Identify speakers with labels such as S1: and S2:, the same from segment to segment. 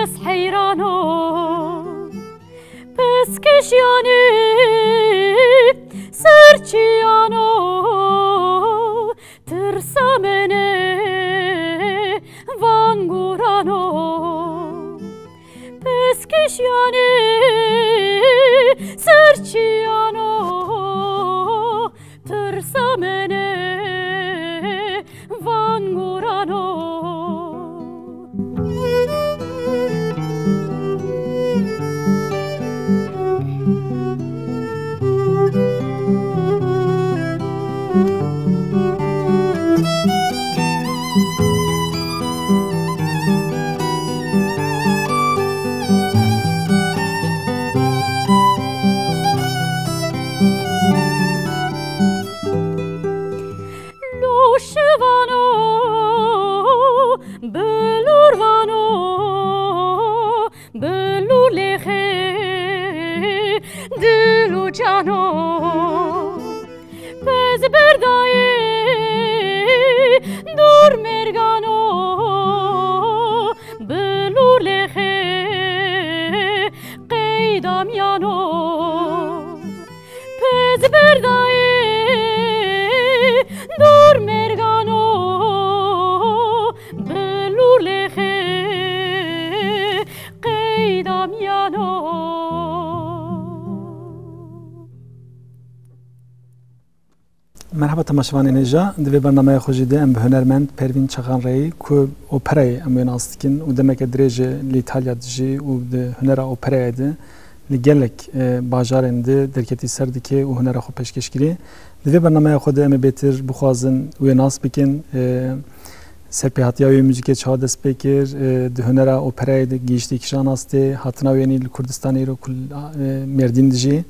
S1: ez heyrano pes keşyani serçiyano tırsa mene vangurano pes keşyani serçiyano tırsa mene vangurano
S2: مرحبا تماشاوان اینجا دوی برنامه خوشی ده ام هنرمند پروین چخان رایی کو اپرای ام ناستکن و دمک درج لیتالیا دجی و ده هنر اپرای ده لگلک باجارنده درکتی سردی که و هنر خو پیشکشگیری دوی برنامه خود ام بهتر بخوازن و ناس بکن سرپیهاتیای موزیک چه دست بکر ده هنر اپرای ده گیشتی کشان است هاتنا وینی کردستانی رو کل مردین دجی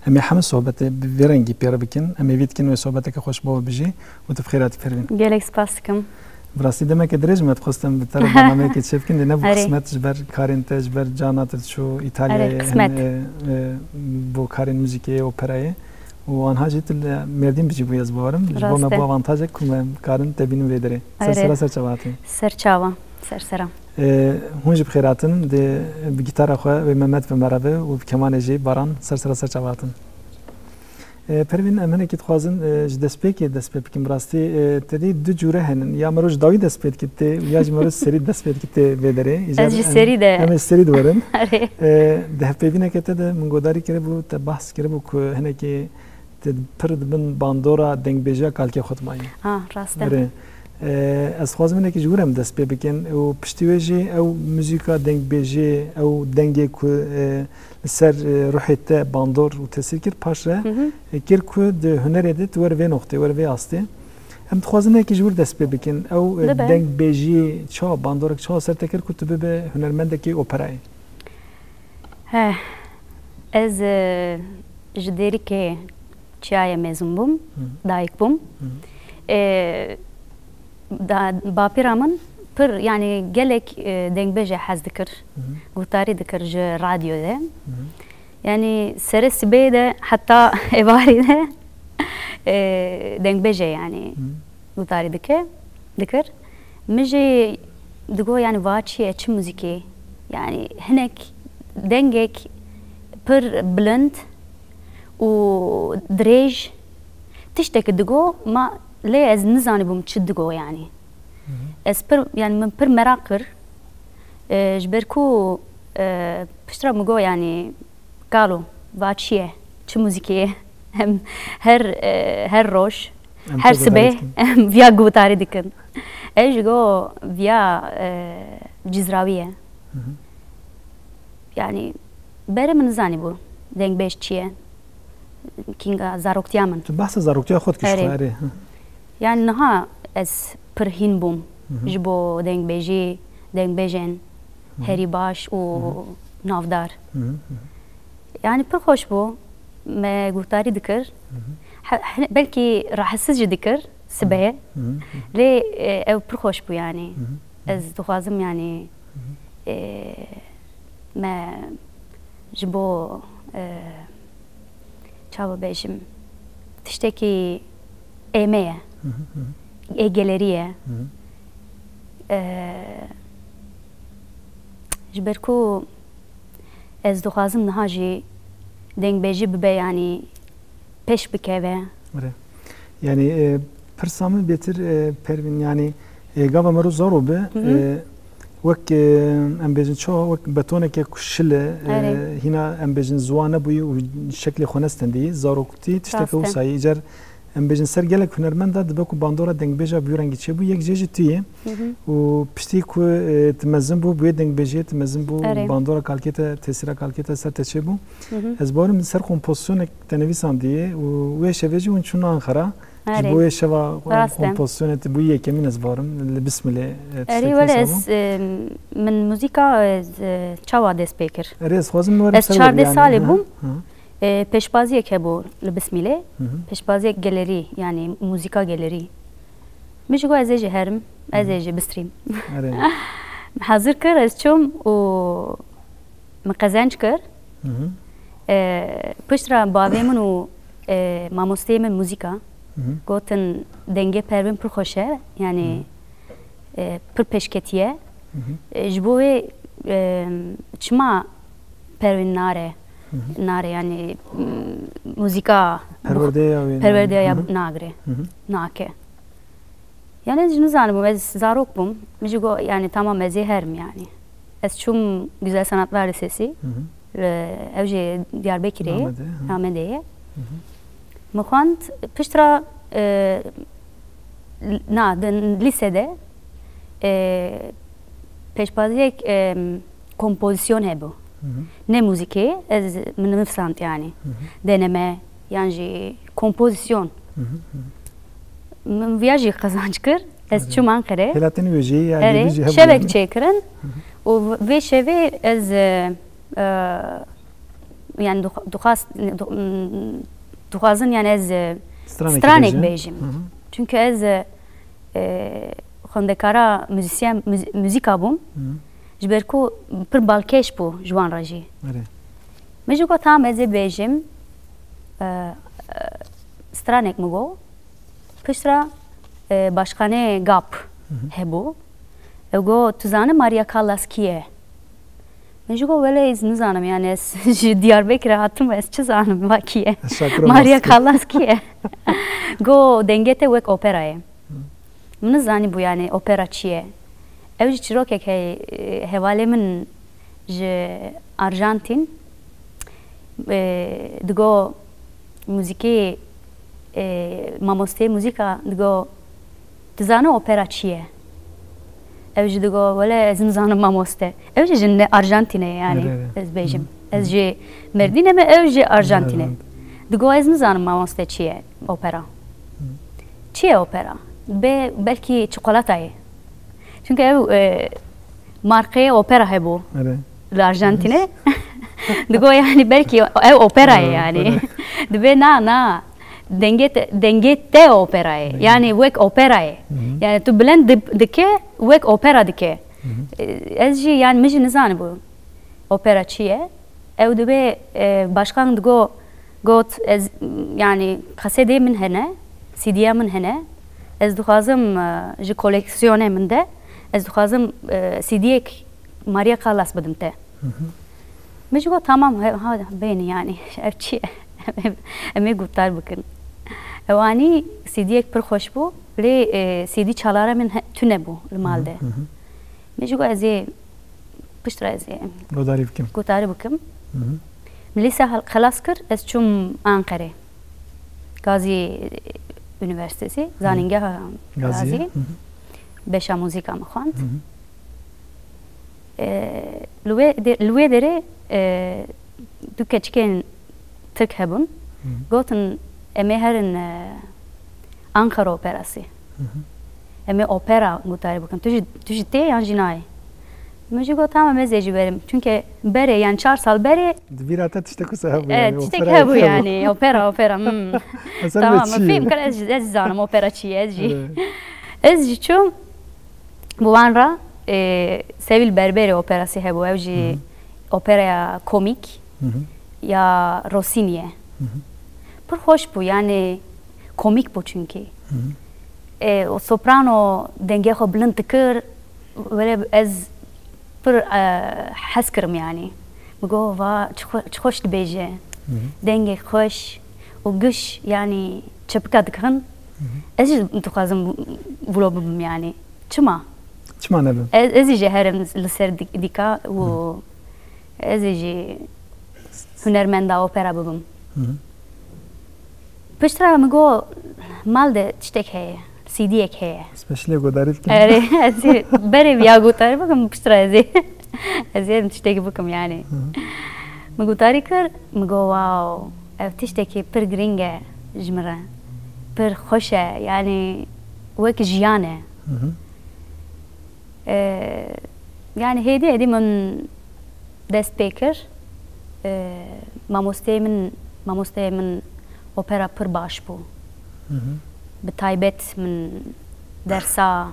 S2: امی همه صحبت بیرنگی پیرا بکن امی وید کن و صحبت که خوش باو بجی و تو بخیراتی پروین
S1: گلک سپاس کم
S2: براستی دمه که درج مت خواستم بتر برنامه که چه بکن نه بو قسمت جبر کارین تجبر جانات شو ایتالیا بو کارین موزیکی اپرای و آنها جیت مردیم بجی بیاز بارم جبر ما بو آوانتاژ کم کارن تبینیم ویدره سر چواتی
S1: سر چوا سر سرم
S2: هونج بخیراتن ده بگیتار خواه و محمد و مرابه و کمان جی باران سر چواتن پروین امنه که خوازن دست بکیم براستی تدی دو جوره هنن یا مروج داوی دست بید کته یا مروج سری دست بید کته بدره
S1: از سری ده
S2: همه سری دورن ده پیوینه که تد منگوداری کرده بو تبحث کرده بو که هنه که تد پرد بن باندورا دنگ بیجا کالکی خود مایی
S1: راسته
S2: از خوازم اینه که جورم دست بکن و پشتیوژی او موزیکا دنگ بیجی او دنگی که سر روحیت باندور و تاثیر کرد پاشه کر که ده هنر ده تو ور نقطه ور آسته هم خوازم اینه که جور دست بکن او دنگ بیجی چه باندور چه سر تکر که تو به هنرمند که اپرای
S1: از جدیری که چای مزون بوم دایک بوم باپیرامن پر یعنی گلک دنگ بجه حز دکر گوتاری دکر ج رادیو ده یعنی سر سبی ده حتی اباری ده دنگ بجه یعنی گوتاری دکر مجی دگو یعنی واچیه چه موزیکی یعنی هنک دنگک پر بلند و دریج تشتک دگو ما ليه از نزاني بمتشدقو يعني از پر يعني من پر مراقر جبركو بشترا مگو يعني قالوا باتشيه چه موزيكيه هم هر روش هر سبه فيا قوتاري دكن ايش جو فيا جزراويه يعني بره من نزاني بو دنگ بيش چيه كينغا زاروكتيامن
S2: بحث زاروكتيا خود كشخاري
S1: يعني نها از پرهین بوم جبو دنگ بیجی دنگ بیجن هری باش و نافدار يعني پر خوش بو ما گوتاری دکر بلکی راحسز دکر سبه لي او پر خوش بو يعني از دخوازم يعني ما جبو چاو بیجم تشتكي ایمه ایگلریه جبركو از دخوازم نهاجي دنگ بيجي ببه يعني peş bikeve.
S2: Yani persamı betir pervin yani gava meru zaro be وەک ئەمبێژن چۆ وەک بەتۆنێکێ کوشلە هینا ئەمبێژن زوانە بووی و شکلی خۆنەستەندی زارۆکوتی تشتێکە وسایی ئیجار ئەمبێژن سەر گەلێک هونەرمەندا دەبێت و باندۆرە دەنگبێژە بیورەنگی چێ بوو یەک جێژی تویە و پشتی کو تمەزن بوو بوێ دەنگبێژێ تمەزن بوو باندۆرە کالکێتە تێسیرە کالکێتە سەر تەچێ بوو ئەس بارم سەر کۆمپۆزیسیۆنێک تەنەویساندیە و وێ شەوێژی ون چوون ئانخەرا بوی شوا کمپوزیسیونت بویه که من از بارم بسم الله
S1: اری ولی از من موزیکا چوا دست بکر
S2: اری از خوازم نورم
S1: از 14 سالی بوم پیشبازی که بو بسم الله پیشبازی گالری یعنی موزیکا گالری میشه از ایجی هرم از ایجی بستریم حاضر کر از چوم و مقزنج کر پشترا باوی من و ماموسته من موزیکا گوتن دنگه پروین پر خوشه یعنی پر پشکتیه جبوی چما پروین ناره یعنی موزیکا پرورده یا ناگره ناکه yani نزانم از زاروک بوم میشه گو yani tamam از هرم yani از چوم güzel sanatlar lisesi evce Diyarbakır'e Ahmediye مخواند پشترا نه lisede peşbazı kompozisyon hebu ne müziki az من نفسانت yani deneme yani kompozisyon من viyajı kazanç kır az çum Ankara
S2: helatını viyajı yani
S1: şebek çekirin o ve şevi az yani duhazın yani az stranek bejim çünkü az xondekara müzisyen müzika bum jberku per balkeş bu jwan raji mejuko tam az bejim stranek mugo pişra başkane gap hebu ego tuzane Maria Callas kiye mejuko vele iz nizanım yani es Diyarbakır hatım es çizanım vakiye Maria Callas kiye go dengete vek operaye nizani bu yani opera çiye evci çirokek hevalemin je Arjantin digo müziki mamoste müzika digo tizane opera çiye evci digo vele zinzanım mamoste evci jinde Arjantin'e yani ez bejim ez je Merdin'e mi evci Arjantin'e digo ez zinzanım mamoste çiye opera çiye opera be belki çikolatayı çünkü ev markaya opera hebu Arjantin'e digo yani belki ev operayı yani dibe na dengete operayı yani vek operayı yani tu bilen dike vek opera dike ezji yani mijin nizani bu opera çiye ev dibe başkan digo got ez yani kasede min hene CD'ye min hene ez duhazım ji koleksiyone min de ez duhazım CD'yek Maria Callas bidim te mijgo tamam ha beni yani ev çiye emi gutar bakın evani CD'yek per hoş bu le CD çalara min tüne bu malde mijgo ezi piştra ezi gutari bakım Lise xalas kır ez çum Ankara Gazi Üniversitesi Zaningah Gazi beşa müzika mı xwand lüve dere du keçikên Türk hebun gotin eme herin Ankara operası eme opera gutarî bikim tu jî tê yan jî nayê min jî got tamam ez ê jî berim çünkü bere yani 4 sal bere
S2: virata tiştek hebu
S1: evet tiştek hebu yani opera tamam film kar ez zanım opera çi ez jî çûm bu wan ra Sevil Berberi operası hebu ev jî operaya komik ya Rossini'ye pır hoş bu yani komik bu çünkü o soprano denge xwe bilind dikir wele ez پر حس کرم یعنی مگو و چخوش دبیجه دنگ خوش و گش یعنی چپکا دکن ازی تو خازم ولو ببم یعنی چما
S2: نبم
S1: ازی جهرم لسر دیکا و ازی جی هنرمندا اوپرا ببم پشترا مگو مال ده تشتک هی CD ek هي
S2: سبيشلي قدرت كده
S1: ازي بري بيا قطاري بكم بشترا ازي تشتكي بكم يعني مقطاري كر مقو واو تشتكي بر جرينجا جمرة بر خوشة يعني وك جيانة يعني هيدي من دست بيكر ماموستي من اوبرا بر باش بو بتايبت من درسا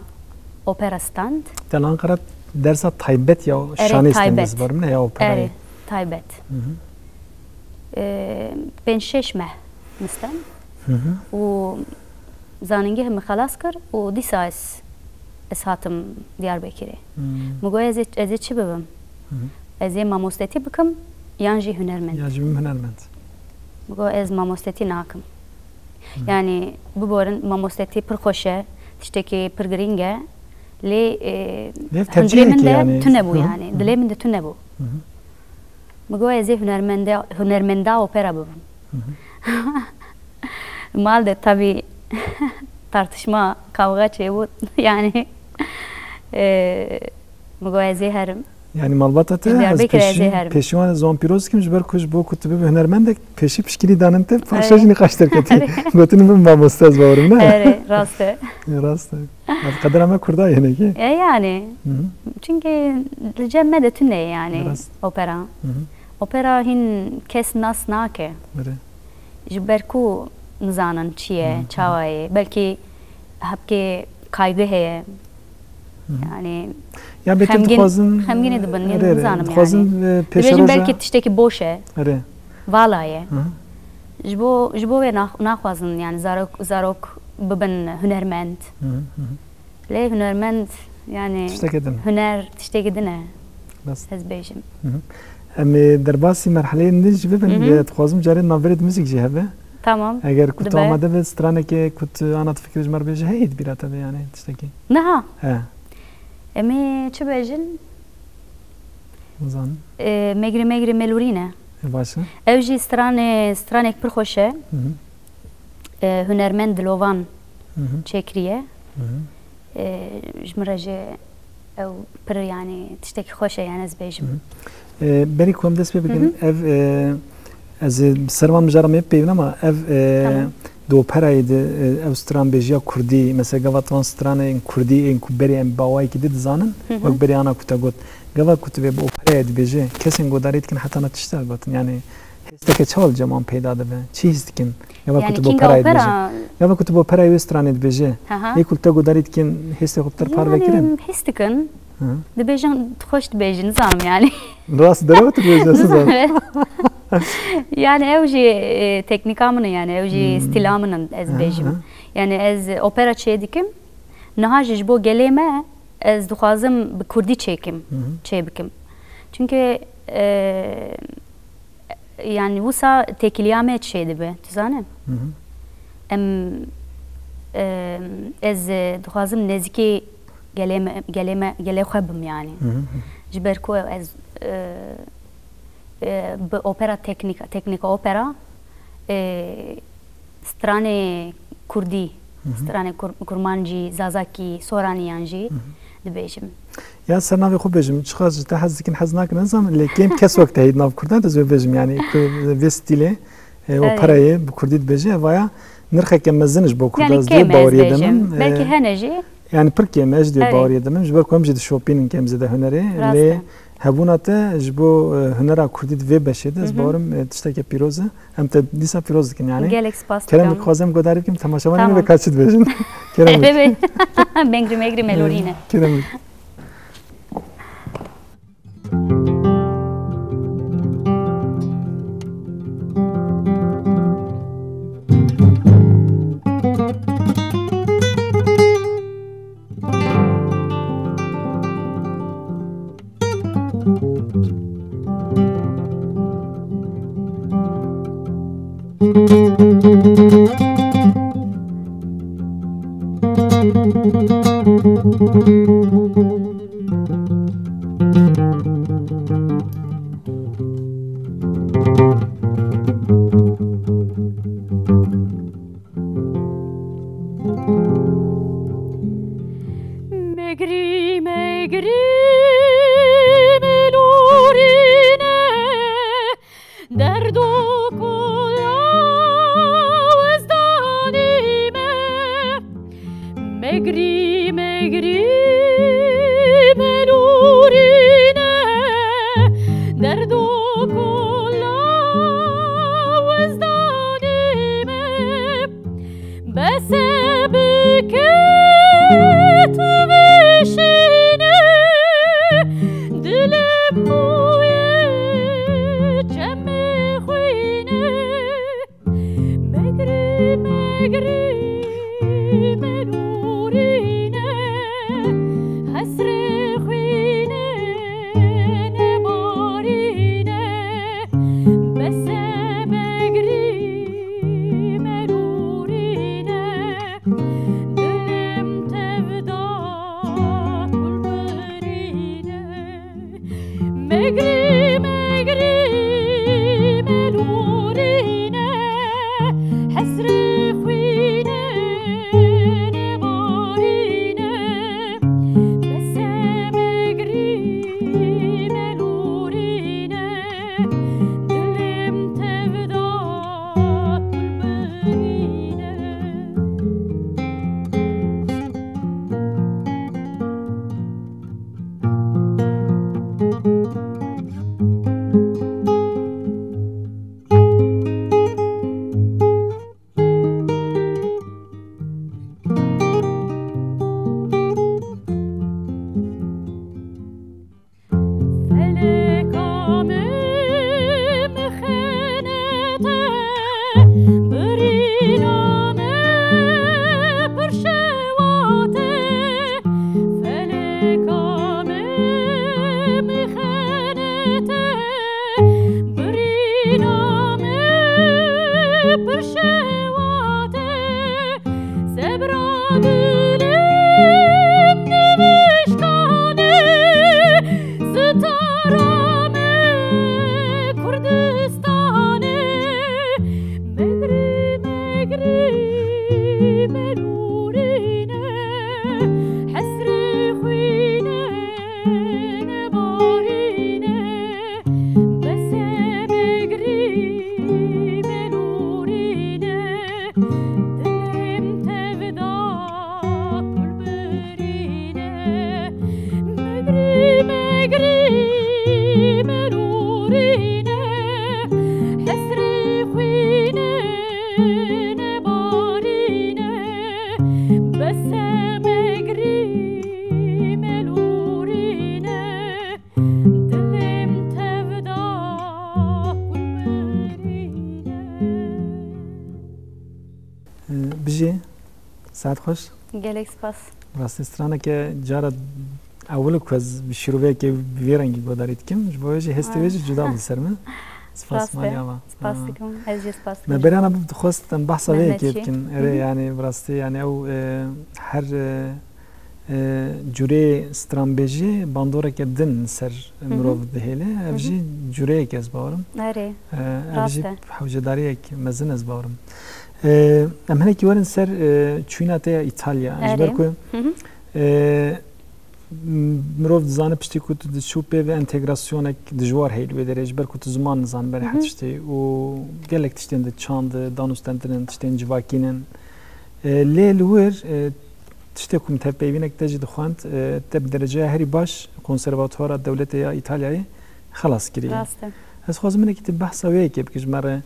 S1: اوبرا ستاند
S2: تلان قرأت درسا تايبت يا شانستن بزبر من يا اوبرا
S1: تايبت بين شش مه مستن و زاننگه هم خلاص کر و دی ساس هاتم دیاربکری مگو ازی چی ببم ازی ماموستتی بکم یانجی هنرمند مگو از ماموستتی ناکم يعني ببورن ماموستي پر خوشه تشتكي پر گرينگه لي دلي من ده تنبو يعني دلي من ده تنبو مگو ازي هنرمندا اوپرا ببم مال ده tabi tartışma kavga bu yani مگو ازي هرم
S2: يعني مالباتة peşivan zompiroz kimmiş ber kuş bu kutubu hünermendek peşi pişkili danente parçacı nikaş terketi götünü ben mamostaz bağırım ne?
S1: Evet rastı.
S2: kadar ama kurda yani ki.
S1: Yani çünkü cemme de tünne yani opera. Opera hin kes nas nake. Jberku nizanan çiye çavaye belki hepke kaygı heye. Yani
S2: ya betim txazın
S1: همگینه دبن نزانم yani
S2: peşeroja
S1: belki tişteki boşe valaye jbo ve naxwazın yani zarok bibin hünermend le hünermend yani hüner tiştekidine ez bejim
S2: em derbasi merhaleyi nij bibin txazım cari navret müzik jehbe
S1: tamam
S2: eğer kut amade ve straneke kut anat fikri jmar beje heyt birata yani tişteki
S1: naha Emi çi bejin?
S2: Zan.
S1: Megri melurine.
S2: Başa.
S1: Ev jî stranek pir xweş e. Hunermend dilovan çekiriye. Ji min re jî ew pir yani tiştekî xweş e yani ez bêjim.
S2: Berî ku em dest pê bikin ev ez servan mijara me peyvin ama ev do operayê de ew stranbêjiya Kurdî mesela gava van stranên Kurdî ên ku berê em bawayekî de dizanin wek berê ana ku te got gava ku tu vê bi operayê dibêje kesên godarî dikin heta na tişta gotin yani hêsteke çawa ceman peyda dibe çi hîs dikin gava ku tu bi operayê dibêje gava ku tu bi operayê wê stranê dibêje lê ku te godarî dikin hêstê xwe pir par vekirin
S1: hîs dikin dibêjin xweş dibêjin nizanim yani
S2: rast derewt dibêje
S1: yani ev jî teknika min yani ev jî stîla min ez bêjim yani ez opera çê dikim niha ji bo gelê me ez dixwazim bi Kurdî çê bikim çünkü yani wisa têkiliya me çê dibe tu zanî em ez dixwazim nêzîkî gelê xwe bim yani ji ber ku ez به اوپرا تکنیکا اوپرا strane Kurdî strane Kurmanjî Zazakî Soranîyan dibêjim
S2: ya ser navê xwe bêjim çiqa ji te hez dikin hez nakin ezam lê kêm kes wek te heyî nav Kurdan ez bêjim yani vê stîlê operayê bi Kurdî dibêje vaya nirxeke mezin ji bo Kurda ez dê baweriye demin
S1: belki hene jî
S2: yani pir kêm ez dê baweriye demin ji ber ku em jî dişopînin kêm zêde hunerê lê hebûna te ji bo hunera Kurdî di vê beşê de ez bawerim tişteke pîroz e em te dîsa pîroz dikin yani
S1: gelek spas
S2: kerem dixwazim godarî bikim temaşavanê ve kaçî dibêjin kerem
S1: megri melorîne
S2: kerem ساعت خوش
S1: گلک سپاس
S2: راستسترانه که جارا اول کوز بشروعه که بیرنگی بودارید کم جوایج هستیویج جدا بود سرمه سپاس مالیاما
S1: سپاس دیگم از سپاس
S2: ما برای آن خواستم بحث وی که کن یعنی براستی یعنی او هر جوری استرامبیجی باندوره که دن سر مروف دهیله افجی جوری که از بارم افجی حوجداری که مزن از بارم ام هنه کی ورن سر چویناته ایتالیا اجبر کو مروف زانه پشتی کو تو شوپه و انتگراسیون دجوار هیل و در اجبر کو تو زمان زان بر حتشتی و گلک تشتند چاند دانوستندرن تشتن جواکینن لیل ور تشتكم تبينك تجد خوانت تب درجة هري باش كونسرفاتوار الدولة إيطاليا خلاص كريه. هس خواز منك تبحث وياه كيف كش مرة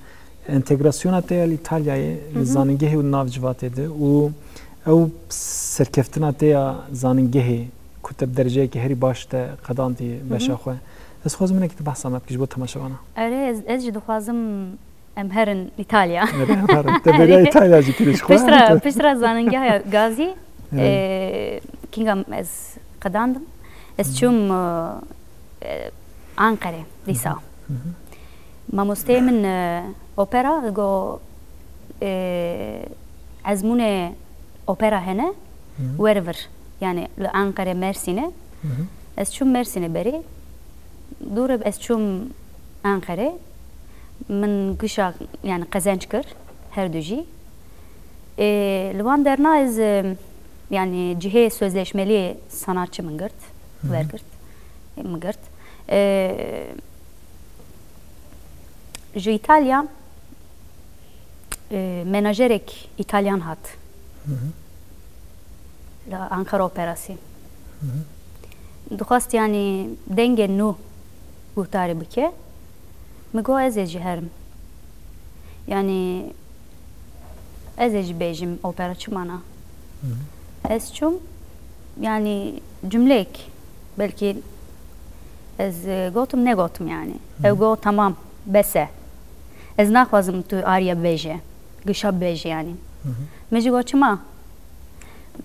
S2: انتجراسيون تاع الإيطاليا زانجيه والنافجوات ده و أو سركفتنا تاع زانجيه كتب درجة كهري باش تا قدانتي بشاخوه. هس خواز منك تبحث ما بكش بوت تماشوانا.
S1: أري أجد خوازم أمهرن إيطاليا.
S2: تبغى إيطاليا جيكريش
S1: خواه. بشرا زانجيه غازي. كينغام از قداندم از چوم Ankara disa. Mamoste min opera go azmune opera hene wherever yani Ankara Mersin'e es çum Mersin'e beri dure es çum Ankara min gışa yani kazanç kır her duji Lvan derna ez yani cihe sözleşmeli sanatçı mıngırt vergırt mıngırt ji İtalya menajerek İtalyan hat la Ankara Operası duhast yani denge nu guhtari bike migo ez jiherim yani ez bejim opera çumana ez çum yani cümlek belki ez gotum ne gotum yani ev go tamam bese ez nakhwazim tu arya beje gışa beje yani meji go çuma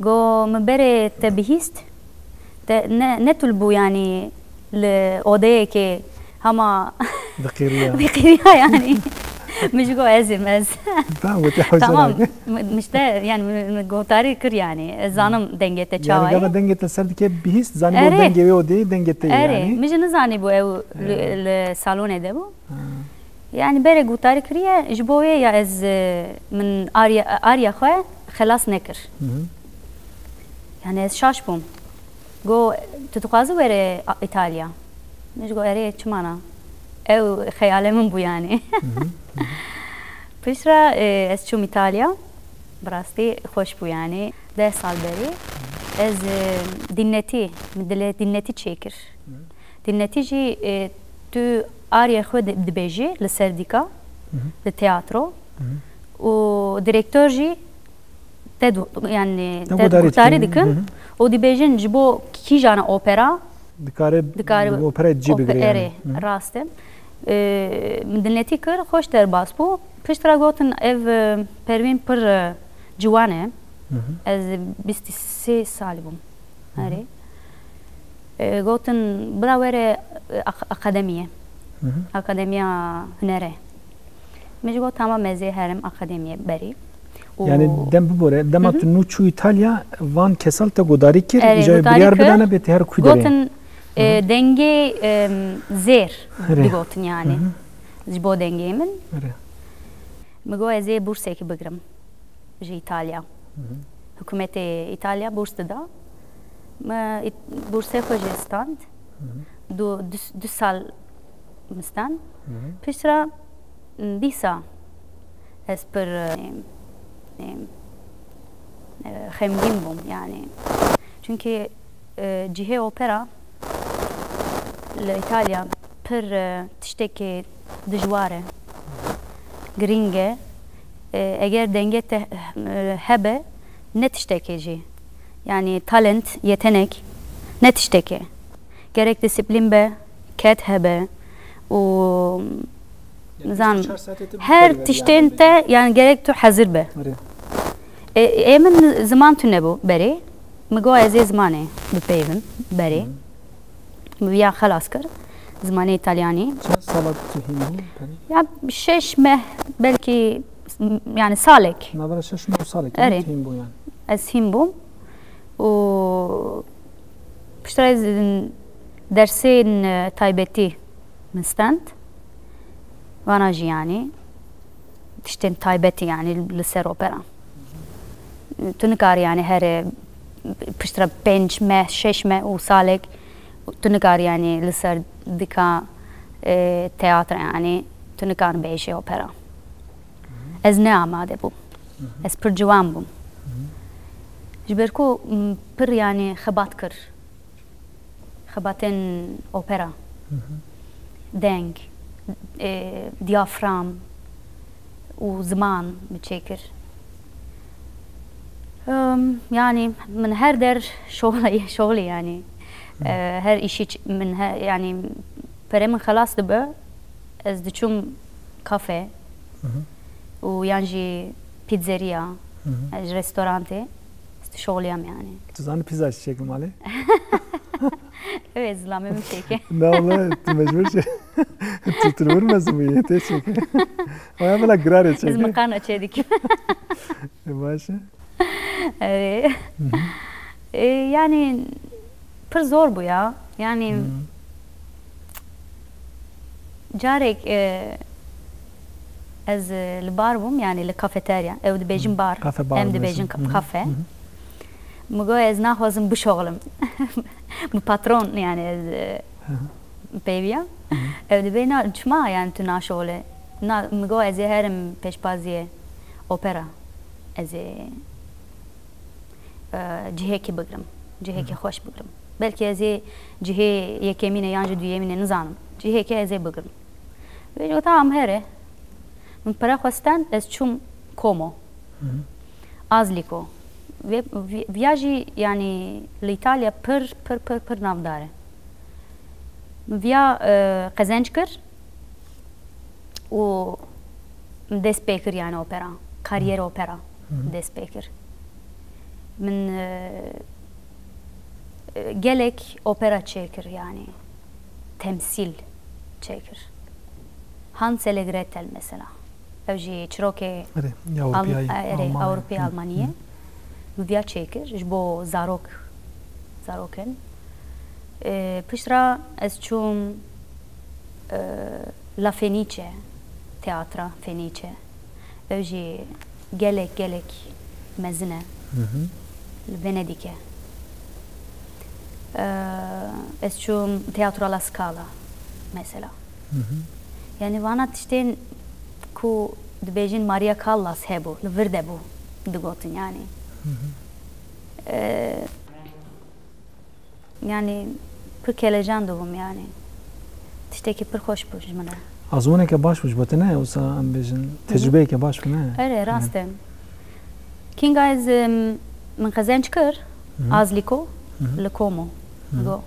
S1: go mbere te bihist te ne tulbu yani le odaya ki hama dikiriya yani meji go ezim ez tamam işte yani go tarih kır yani zanım dengete çavay
S2: yani dengete serdike bihist zanım denge ve odayı dengete yani
S1: meji ne zani bu ev le salone de bu yani bere go tarih kiriye jboye ya ez min arya khoy خلاص nekir yani ez şaşbum go tutukazı vere İtalya meji go ere çumana ev hayalimin bu yani Pişra ez çum İtalya براستی خوش بو yani 10 سال beri ez dinleti çekir dinletici tu arya xwe dibêjî li serdika li tiyatro û direktör jî te yani te guhtarî dikin û dibêjin ji bo kîjana opera dikare
S2: opera cî bigire
S1: rast e min dinletî kir xweş derbas bû piştra gotin ev pervîn pir ciwan e ez 23 salî bûm herî gotin bira were akademiya hunere min jî got tamam ez ê herim akademiye berî
S2: yani dem bibore dema tu nû çû İtalya van kesal te godarî kir îja biryar bidane bê te her ku derê
S1: gotin dengê zêr digotin yani ji bo dengê min mi got ez ê bursekî bigirim ji İtalya hikûmetê İtalya burs dida bursê xwe jê stand du sal min stand piştra dîsa ez pir xemgîn bûm yani çünkü cihê opera li İtalya pir tiştekî dijwar e giring e eger denge te hebe ne tiştekî jî yani talent yetenek ne tiştekî gerek disiplin be ket hebe û zan her tiştên te yani gerek tu hazır be emin zaman tune bu berê mi got ez ê zimanê bipeyvim berê ya xelas kir zimanê İtalyanî ya 6 meh belki yani salek
S2: navara 6 salek
S1: hîn bû yani ez hîn bûm û piştre ez dersên taybetî min stand vana jî yani tiştên taybetî yani li ser opera tu nikarî yani her piştre 5 meh 6 meh û salek tu nikarî yani li ser dika teatra yani tu nikarî bêjî opera ez ne amade bûm ez pir ciwan bûm ji ber ku pir yani xebat kir xebatên opera deng diyafram û ziman biçêkir yani min her der şoğlî yani her işî min yani perê min xelas dibe ez diçûm kafe û yan jî pîzzeriya ji restorantê şoğliyam yani
S2: tu zanî pîza çêkim malê
S1: Evet, zilame mi çeke.
S2: Ne ola mecbur şey. Tutulur mu zımı te çeke. Ama bana grar çeke.
S1: Biz makarna çedik.
S2: Başa.
S1: Evet. Yani pır zor bu ya. Yani carek ez li bar bum yani li kafeterya. Ev dibêjin bar. Em dibêjin kafe. Migo ez naxwazim bişoğlim. Bu patron yani ez peyviya. Ev dibê na çima yani tu naşoğle. Migo ez ê herim pêşbaziyê opera. Ez ê cihekî bigirim. Cihekî xweş bigirim. Belkî ez ê cihê yekemîne yan jî duyemîne nizanim. Cihekê ez ê bigirim. Vê tamam here. Min pere xwestan ez çûm Como. Azliko. Ve via jî yani li İtalya pir navdar e. Via qezenc kir û dest pê kir yani opera. Kariyer opera dest pê kir. Min gelek opera çêkir yani. Temsil çêkir. Hansel ve Gretel mesela. Ev jî çirokê Avrupayê Almanyê via çêkir ji bo zarokin. Piştra ez çûm La Fenice teatra Fenice. Ev jî gelek mezin e. Li Venedikê. Ez çûm Teatro La Scala mesela. Yani vana tiştên ku dibêjin Maria Callas hebû, li vir de bû digotin yani. Yani pir kelecan dibûm yani. Tiştekî pir xweş bû ji min re.
S2: Azoneke baş bû ji ne wisa em bêjin tecrübeyeke baş bû ne?
S1: Evet, rast e. Kinga ez min qezenc kir Azliko li Como. Go.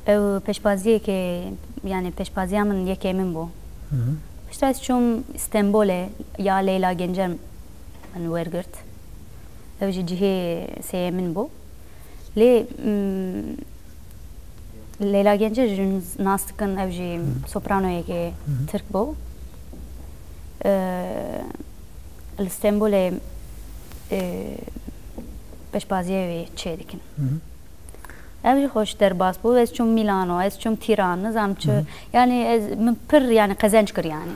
S1: Ev pêşbaziyekê yani pêşbaziya min yekê min bû. Pişta ez çûm İstanbolê ya Leyla Gencer min wergirt. Ev jî cihê sêyê min bû. Lê Leyla Gencer ji nas dikin ev jî sopranoyekê Tirk bû. Li İstanbolê pêşbaziyê wê çê dikin. Ev jî xweş derbas bû. Ez çûm Milano, ez çûm Tîran, nizanim çi. Yani ez min pir yani qezenc kir yani.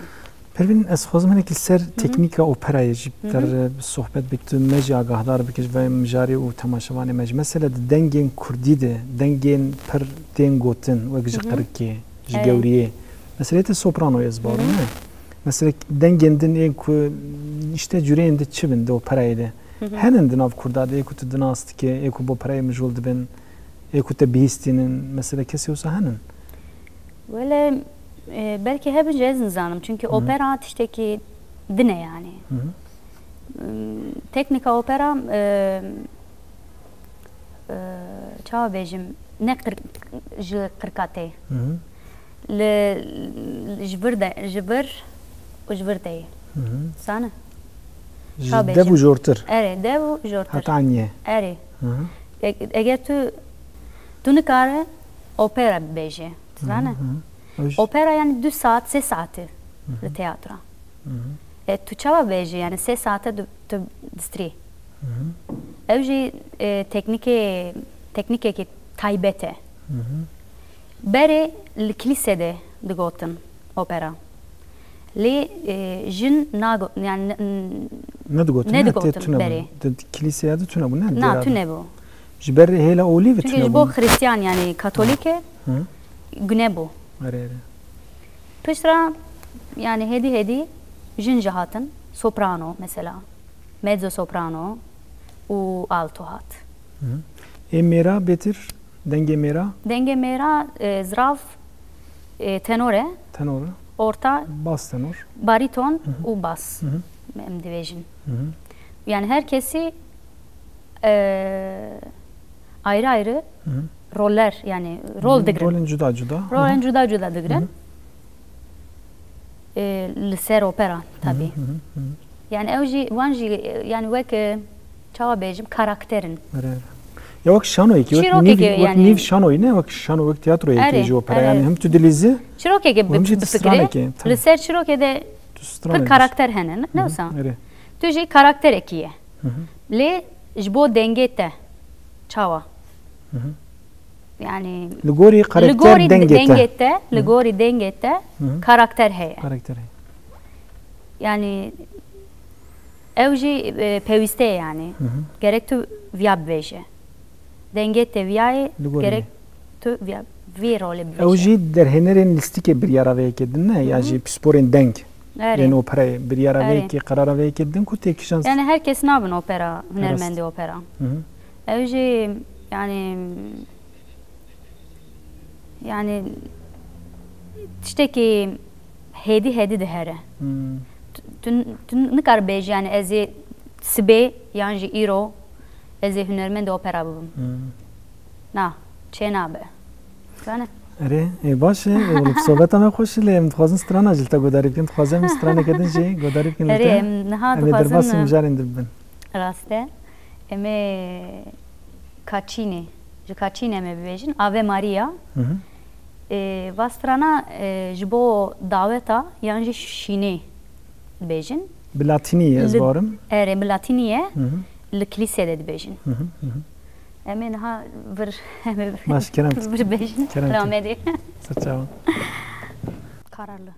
S2: Pervin ez xwazim hinekî ser teknîka operayê jî der sohbet bik tu me jî agahdar bikir ve mijarê û temaşevanê me jî mesela di dengên Kurdî de dengên pir tên gotin wek ji qirikê, ji gewriyê. Mesela te sopranoyê ez barum ne? Mesela dengên din ên ku işte cüreyên de çi bin de operayê de. Henin di nav Kurda de ê ku tu dinas dike, ê ku bo operayê mijûl dibin. Ê ku te bihîstînin mesela kesê wisa henin?
S1: Böyle belki hepince ez nizanim. Çünkü opera tiştekî dine yani. Teknika opera çawa bêjim ne ji qirkatê. Ji vir û ji vir tê. Sane?
S2: Ji dev û jortir.
S1: Evet, dev û jortir.
S2: Heta aniyê.
S1: Evet. Eger tu nikare opera bêjî. Sane? Opera yani 2 saat, 3 saati li teatra. Tu çawa bêjî yani 3 saate tu distrî. Ev jî teknikekî taybet e. Berê li kilîsede digotin opera. Lê jin yani
S2: ne digotin
S1: berê.
S2: Kilîseya de tune bû ne?
S1: Na tune bû.
S2: Ji berê hêla olî ve tune bû.
S1: Çünkü ji bo Hristiyan yani Katolik e güne bû. Piştra yani hedi jin jihatin soprano mesela. Mezzo soprano û alto hat.
S2: Mêra bêtir dengê mêra?
S1: Dengê mêra zirav tenor e.
S2: Tenor.
S1: Orta
S2: bas tenor.
S1: Bariton û bas. Em dibêjin. Yani herkesi ayrı ayrı roller yani rol digirin.
S2: Rolên cuda cuda.
S1: Rolên cuda cuda digirin. Li ser opera tabii. Yani ew jî wan jî yani wek çawa bêjim karakterin.
S2: Ya vak şanoy ki vak niv şanoy ne vak şano vak tiyatroya ki jo para yani hem tu dilizi
S1: çiroke ki bir fikri liser çiroke de bir karakter henen ne olsa tu ji karakter ekiye le jbo dengete çava yani
S2: ligori karakter dengete
S1: ligori dengete karakter heye yani evji peviste yani gerek tu viyab veje dengete viyay gerek tu viyab vi role veje
S2: evji derhenerin listike bir yara ve kedin ne ya ji sporun denk yani opera bir yara ve ki karara ve kedin ku tek şans
S1: yani herkes ne yapın opera hünermendi opera evji yani işte ki hedi de here tün nikar bej yani ezi sibe yani iro ezi hünermend opera bubum na çena be sana
S2: اره باشه ولب صحبت هم خوش لیم تخوازن ستران اجل تا گداری کن تخوازم ستران کدن جی گداری کن
S1: اره نها
S2: تخوازن مجارن دبن
S1: راسته eme Caccini Caccini me bejin Ave Maria vastrana jbo daveta yani şine bejin
S2: bilatini yazbarım
S1: اره bilatiniye kilisede bejin Emin ha bir
S2: baş kerem
S1: bir bejin ramedi
S2: sağ ol
S1: kararlı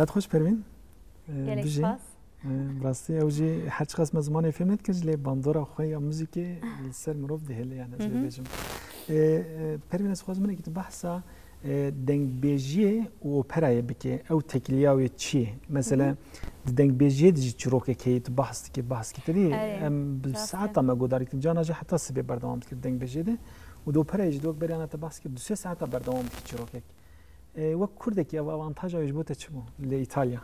S2: ساعت خوش پروین
S1: بجی
S2: براستی اوجی هر چقدر مزمان فیلمت کردی لی باندورا خوی موزیکی سر مروف دهلی یعنی از بیشم پروین از خوازم نکید بحثا دنگ بیجی و اپرای بکی او تکلیاوی چیه مثلا دنگ بیجی دیجی چروکه کی تو بحث کی تری ساعت ما گوداری کن جانا جا حتی سبی بردام کرد دنگ بیجی ده و دو پرای جدوک بریانه تا بحث کرد 2 ساعت بردام کرد چروکه و کردکی او avantaj ajbote çmu le İtalya.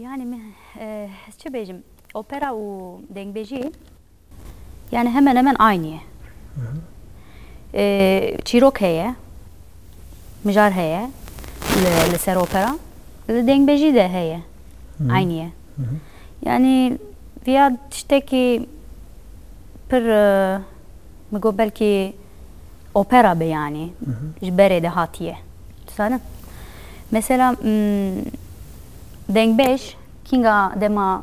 S1: Yani çe bejim opera u dengbeji yani hemen aynı. Çirok heye, mijar heye, le ser opera, dengbeji de heye, aynı. Yani via tişteki per migo belki opera be yani jbere de hatiye. Sana mesela dengbeş kinga dema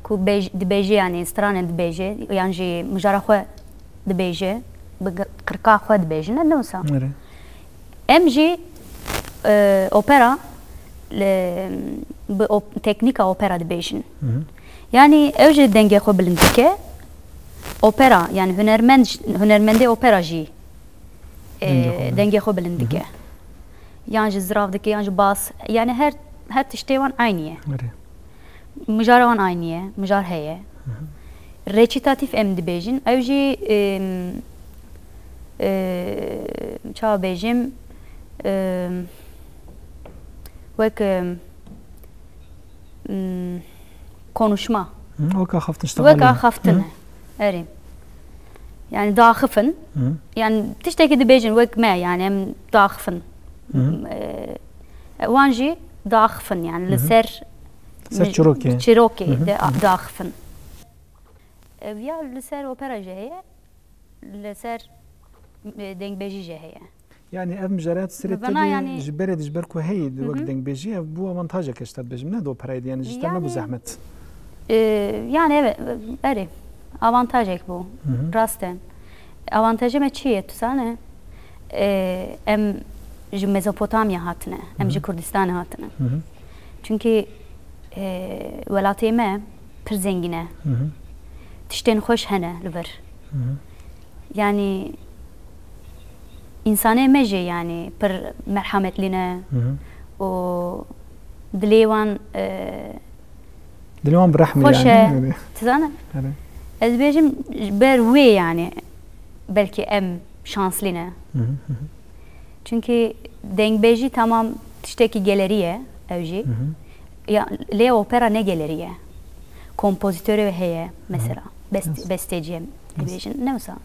S1: ku dibêje yani stranê dibêje yan jî mijara xwe dibêje bi qirka xwe dibêjin ne wisa em jî opera teknika opera dibêjin. Yani evje denge xwe bilind dike opera yani hunermendê opera jî denge xwe bilind dike. Yan ji zirav dike yan ji bas yani her tiştê wan aynı ye. Mijara wan aynı ye, mijar heye. Recitatif em dibêjin ew jî çawa bêjim wek konuşma. Wek axaftin. Erê. Yani daxifin. Yani tiştekî dibêjin wek me yani em daxifin. Wan jî daxifin yani li ser çîrokê daxifin. Ya li ser opera jî heye li ser dengbêjî jî heye.
S2: Yani ev mijaret sireti ji berê ji ber ku heyê wek dengbêjî ev bu avantajek eşter bêjim ne de operayê yani ji te ne bu zehmet.
S1: Yani evet erê avantajek bu rast e. Avantajı me çi ye tu zane em ji Mezopotamya hatine em ji Kurdistanê hatine. Çünkü welatê me pir zengîn e. Tiştên xweş hene li vir. Yani insanê me jî yani pir merhametlî ne û dilê wan
S2: bi rehmî
S1: xweş e tu zane ez bêjim ber wê yani belki em şanslî ne. Çünkü dengbêjî tamam tiştekî geleriye ev jî ya lê opera ne geleriye kompozitörü heye mesela besteciye dibêjin ne wisa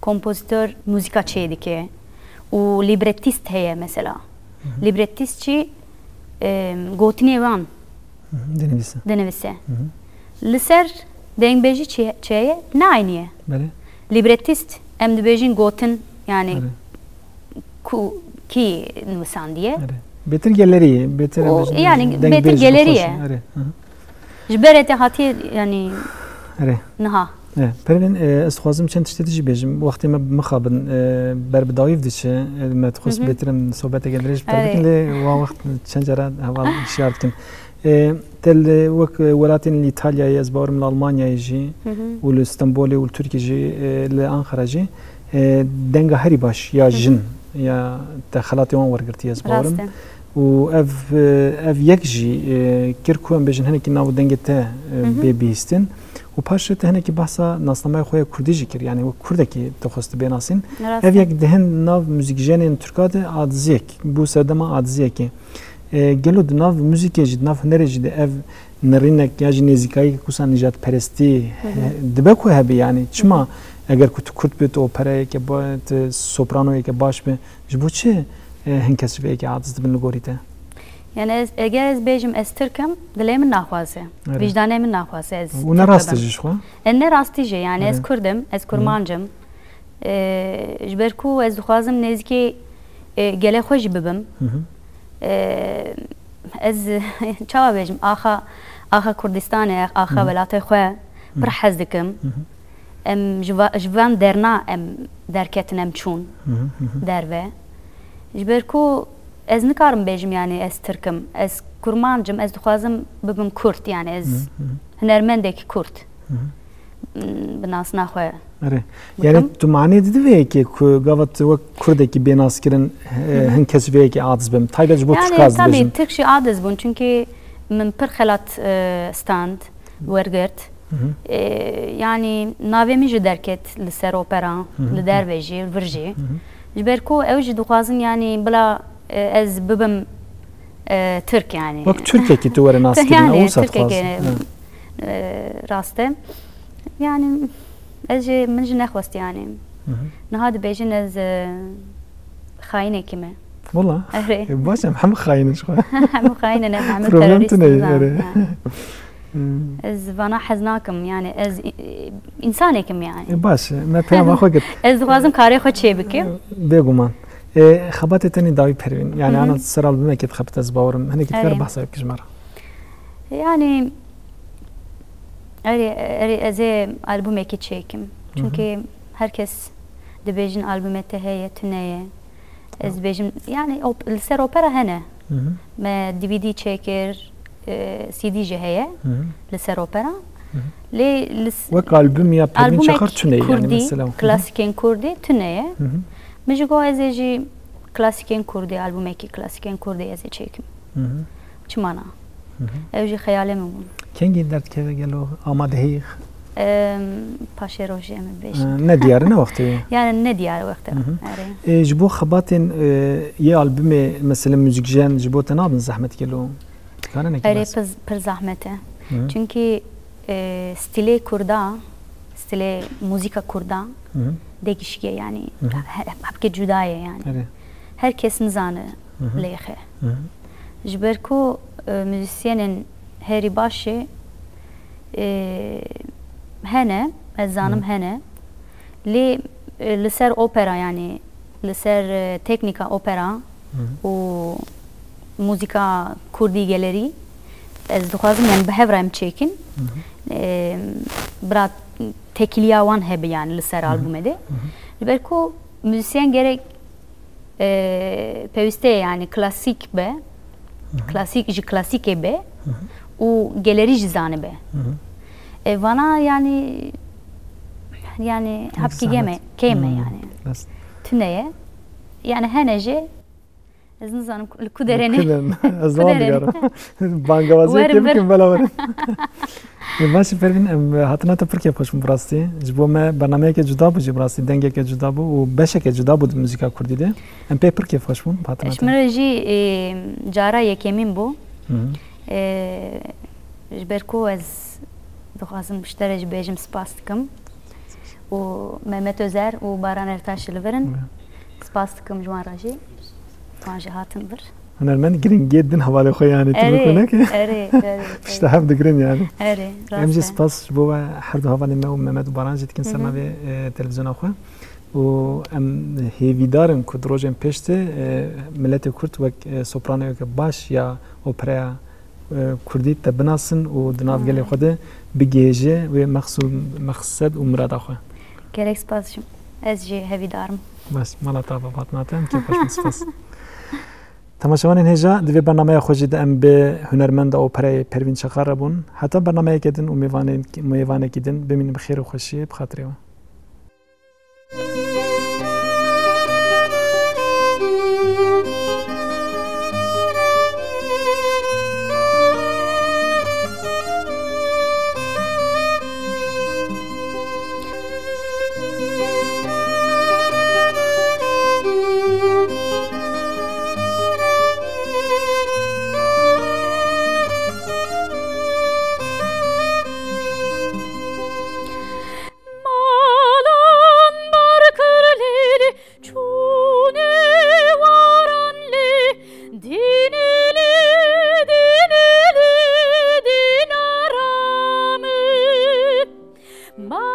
S1: kompozitör müzika çê dike û librettîst heye mesela librettîst çi gotinê wan dinivîse li ser dengbêjî çi heye ne aynı ye librettîst em dibêjin gotin yani ku ki nivîsandiye
S2: betir geleriye
S1: yani betir geleriye ji berê te hatiye yani niha.
S2: Pervin ez dixwazim çend tiştê jî bêjim wextê me mixabin berbidawî diçe me dixwest bêtirim sohbeteke dirêj bikin lê wan wext çend cara heval şiyar dikin. Tel wek welatên li İtalyayê ez bawerim li Almanyayê jî û li Stenbolê û li Tirkiye jî li Ankara jî denga herî baş ya jin ya te xelatê wan wergirtiye ez bawerim. û ev yek jî kir ku em bêjin hinekî nav dengê te bê bihîstin û paş te hinekî behsa nasnameya xwe ya Kurdî jî kir yani wek Kurdekî dixwest bênasîn ev yek dihin nav müzîkjenên Tirka de adiziyek bû serdema adiziyekê gelo di nav müzîkê jî di nav hunerê jî de ev nirînek ya jî nêzîkayî kusa nijadperestî dibe ku hebe yani çima eger ku tu Kurd bê tu operayeke sopranoyeke baş be ji bo çi hin kesiveyeke adiz dibin li gorî te?
S1: Yani eger ez bêjim ez Tirkim dilê min naxwaze vicdanê min naxwaze ez
S2: û ne rastî jî xwe?
S1: Ne rastî jî yani ez Kurdim ez kurmancim ji ber ku ez dixwazim nêzîkî gelê xwe jî bibim ez çawa bêjim axa Kurdistanê axa welatê xwe pir hez dikim em ji van derna em derketin em çûn derve ji ber ku ez nikarim bêjim yani ez Tirkim ez kurmancim ez dixwazim bibim Kurd yani ez hunermendekî Kurd bi nasina xwe
S2: yani tu manê didiveyekê ku gavat wek Kurdekî bênaskirin hin kesiveyekê adiz bim taybet ji bo Tirkaz dibêjim
S1: tabii Tirk jî adiz bûn çünkü min pir xelat stand wergirt yani navê min jî derket li ser opera li derve jî vir jî ji ber ku ew jî dixwazin yani bila ez bibim Türk yani.
S2: Bak Türkiye'ki tu veren askeri
S1: yani Türkiye raste yani ez min jî nexwest yani niha dibêjin ez xayînekî me
S2: valla baş em hemû xayînin xwe
S1: hemû xayînin em hemû
S2: terorîst
S1: ez vana hez nakim yani ez insanekim yani
S2: baş me peyama xwe gir
S1: ez dixwazim karê xwe çê bikim
S2: bêguman xebatê tenê dawî pervîn yani ana ser albûmekê dixebite ez bawerim hinekî dikare behsa bikî ji me re
S1: yani ez ê albûmekê çêkim çünkü herkes dibêjin albûmê te heye tu neye Ez bejim yani ser opera hene. Me DVD çekir, CD jê heye li ser opera. Lê
S2: wek albüm ya Pervin Çakar tune yani mesela.
S1: Klasikên Kurdî tuneye. Min ji go ez ê jî klasikên Kurdî albûmekî klasikên Kurdî ez ê çêkim. Çimana. Ew jî xeyalê min bûn.
S2: Kengî derdkeve gelo amadehiyî?
S1: Paşê rojê min bêjim.
S2: Ne diyarı ne vakti?
S1: Yani ne diyarı vakti.
S2: Ji bo xebatên yê albümê mesela müzikjen ji bo te nabin zehmet gelo?
S1: Erê pir zahmet e. Çünkü stilê Kurda, stilê müzika Kurda değişiye yani. Hepke cudaye yani. Herkes nizanı lêxe. Ji ber ku müzisyenên herî başê hene, ez zanim hene. Lê li ser opera yani li ser teknika opera û müzika Kurdî gelerî ez dixwazim yani bi hev re em çêkin. Bira tekiliya wan hebe yani li ser albûmê de. Li ber ku müzisyen gerek pewîst e yani klasîk be, klasîk ji klasîkê be û gelerî jî zanibe. Vana yani hepki kême yani. Tuneye yani hene jê ez nizanim ku derenê.
S2: Ez digarim. Bangavaziyê bikim belawer. Başî Pervin em hatina te pir kêf xweş bû bi rastî. Ji bo me bernameyeke cuda bû jî bi rastî dengeke cuda bû û beşeke cuda bû di müzîka Kurdî de. Em pê pir kêf xweş bûn hatina te.
S1: Min re jî cara yekemîn bû. Ji ber ku ez dixwazim ji te re jî bêjim spas dikim. û Mehmet Özer û Baran Ertaş jî li vir in. Spas dikim ji wan re jî. Wan jî hatin vir.
S2: Hunermend giringê din hevalê xwe yani tu bikuneke.
S1: Erê.
S2: İşte hev digirin yani.
S1: Erê.
S2: Em jî spas ji bo we her du hevalên me û Mehmet û Baran jî dikin ser navê televizyona xwe. û em hêvîdarin ku di rojên pêş de milletê Kurd wek sopranoyeke baş ya operaya Kurdî te binasin û di nav gelê xwe de bigêje wê meqsed û murada xwe.
S1: Gelek spas jîm. Ez jî hevîdarim.
S2: Baş mala ta babatna te em kêf xweş min spas. Temaşevanên hêja di vê bernameya xwe jî de em bi hunermenda operayê Pervin Çakar re bûn. Heta bernameyekê din û mêvanekî din bimînin bi xêr û xweşiyê bi xatirê we.
S3: Ma